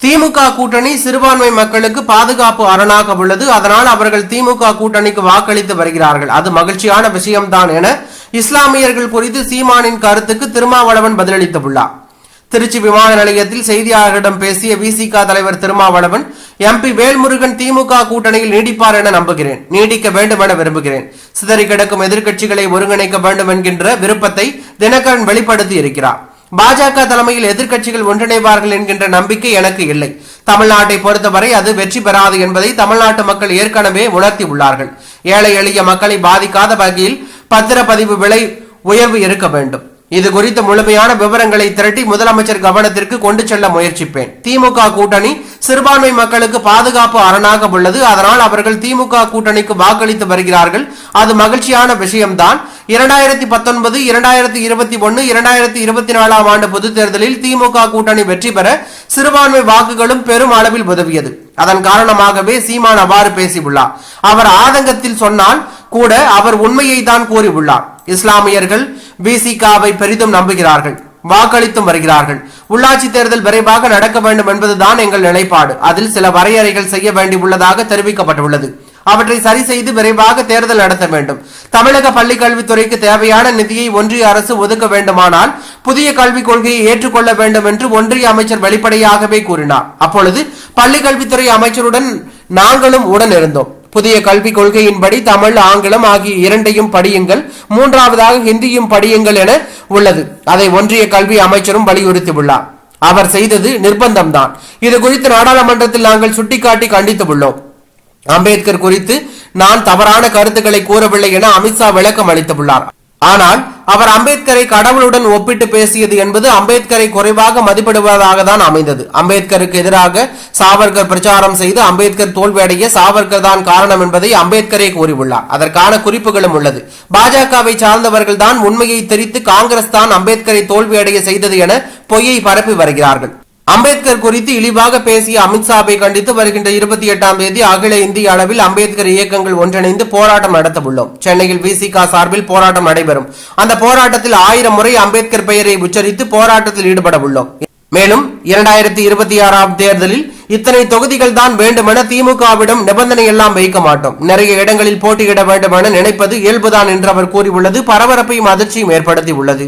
திமுக கூட்டணி சிறுபான்மை மக்களுக்கு பாதுகாப்பு அரணாக உள்ளது. அதனால் அவர்கள் திமுக கூட்டணிக்கு வாக்களித்து வருகிறார்கள். அது மகிழ்ச்சியான விஷயம்தான் என இஸ்லாமியர்கள் குறித்து சீமானின் கருத்துக்கு திருமாவளவன் பதிலளித்துள்ளார். திருச்சி விமான நிலையத்தில் செய்தியாளர்களிடம் பேசிய விசிக தலைவர் திருமாவளவன், எம்பி வேல்முருகன் திமுக கூட்டணியில் நீடிப்பார் என நம்புகிறேன், நீடிக்க வேண்டும் என விரும்புகிறேன். சிதறி கிடக்கும் எதிர்க்கட்சிகளை ஒருங்கிணைக்க வேண்டும் என்கின்ற விருப்பத்தை தினகரன் வெளிப்படுத்தி இருக்கிறார். பாஜக தலைமையில் எதிர்க்கட்சிகள் ஒன்றிணைவார்கள் என்கின்ற நம்பிக்கை எனக்கு இல்லை. தமிழ்நாட்டை பொறுத்தவரை அது வெற்றி பெறாது என்பதை தமிழ்நாட்டு மக்கள் ஏற்கனவே உணர்த்தி உள்ளார்கள். ஏழை எளிய மக்களை பாதிக்காத வகையில் பத்திரப்பதிவு விலை உயர்வு இருக்க வேண்டும். இது குறித்த முழுமையான விவரங்களை திரட்டி முதலமைச்சர் கவனத்திற்கு கொண்டு செல்ல முயற்சிப்பேன். திமுக கூட்டணி சிறுபான்மை மக்களுக்கு பாதுகாப்பு அரணாக உள்ளது. அதனால் அவர்கள் திமுக கூட்டணிக்கு வாக்களித்து வருகிறார்கள். அது மகிழ்ச்சியான விஷயம்தான். 2019, 2021, 2024 ஆண்டு பொதுத் தேர்தலில் திமுக கூட்டணி வெற்றி பெற சிறுபான்மை வாக்குகளும் பெரும் அளவில் உதவியது. அதன் காரணமாகவே சீமான் அவ்வாறு பேசியுள்ளார். அவர் ஆதங்கத்தில் சொன்னால் கூட அவர் உண்மையை தான் கூறியுள்ளார். இஸ்லாமியர்கள் விசிகாவை பெரிதும் நம்புகிறார்கள், வாக்களித்தும் வருகிறார்கள். உள்ளாட்சி தேர்தல் விரைவாக நடக்க வேண்டும் என்பதுதான் எங்கள் நிலைப்பாடு. அதில் சில வரையறைகள் செய்ய வேண்டியுள்ளதாக தெரிவிக்கப்பட்டுள்ளது. அவற்றை சரி செய்து விரைவாக தேர்தல் நடத்த வேண்டும். தமிழக பள்ளிக் கல்வித்துறைக்கு தேவையான நிதியை ஒன்றிய அரசு ஒதுக்க வேண்டுமானால் புதிய கல்விக் கொள்கையை ஏற்றுக்கொள்ள வேண்டும் என்று ஒன்றிய அமைச்சர் வெளிப்படையாகவே கூறினார். அப்பொழுது பள்ளிக் கல்வித்துறை அமைச்சருடன் நாங்களும் உடன் இருந்தோம். புதிய கல்விக் கொள்கையின்படி தமிழ், ஆங்கிலம் ஆகிய இரண்டையும் படியுங்கள், மூன்றாவதாக ஹிந்தியும் படியுங்கள் என உள்ளது. அதை ஒன்றிய கல்வி அமைச்சரும் வலியுறுத்தியுள்ளார். அவர் செய்தது நிர்பந்தம்தான். இது குறித்து நாடாளுமன்றத்தில் நாங்கள் சுட்டிக்காட்டி கண்டித்துள்ளோம். அம்பேத்கர் குறித்து நான் தவறான கருத்துக்களை கூறவில்லை என அமித்ஷா விளக்கம் அளித்துள்ளார். ஆனால் அவர் அம்பேத்கரை கடவுளுடன் ஒப்பிட்டு பேசியது என்பது அம்பேத்கரை குறைவாக மதிப்பிடுவதாக தான் அமைந்தது. அம்பேத்கருக்கு எதிராக சாவர்கர் பிரச்சாரம் செய்து அம்பேத்கர் தோல்வியடைய சாவர்கர் தான் காரணம் என்பதை அம்பேத்கரே கூறியுள்ளார். அதற்கான குறிப்புகளும் உள்ளது. பாஜகவை சார்ந்தவர்கள் தான் உண்மையை தெரிவித்து காங்கிரஸ் தான் அம்பேத்கரை தோல்வியடைய செய்தது என பொய்யை பரப்பி வருகிறார்கள். அம்பேத்கர் குறித்து இழிவாக பேசிய அமித்ஷாவை கண்டித்து வருகின்ற 28ஆம் தேதி அகில இந்திய அளவில் அம்பேத்கர் இயக்கங்கள் ஒன்றிணைந்து போராட்டம் நடத்த உள்ளோம். சென்னையில் விசிக சார்பில் போராட்டம் நடைபெறும். அந்த போராட்டத்தில் 1000 முறை அம்பேத்கர் பெயரை உச்சரித்து போராட்டத்தில் ஈடுபட உள்ளோம். மேலும் 2026ஆம் தேர்தலில் இத்தனை தொகுதிகள் தான் வேண்டுமென திமுகவிடம் நிபந்தனை எல்லாம் வைக்க மாட்டோம். நிறைய இடங்களில் போட்டியிட வேண்டும் என நினைப்பது இயல்புதான் என்று அவர் கூறியுள்ளது பரபரப்பையும் அதிர்ச்சியும் ஏற்படுத்தி உள்ளது.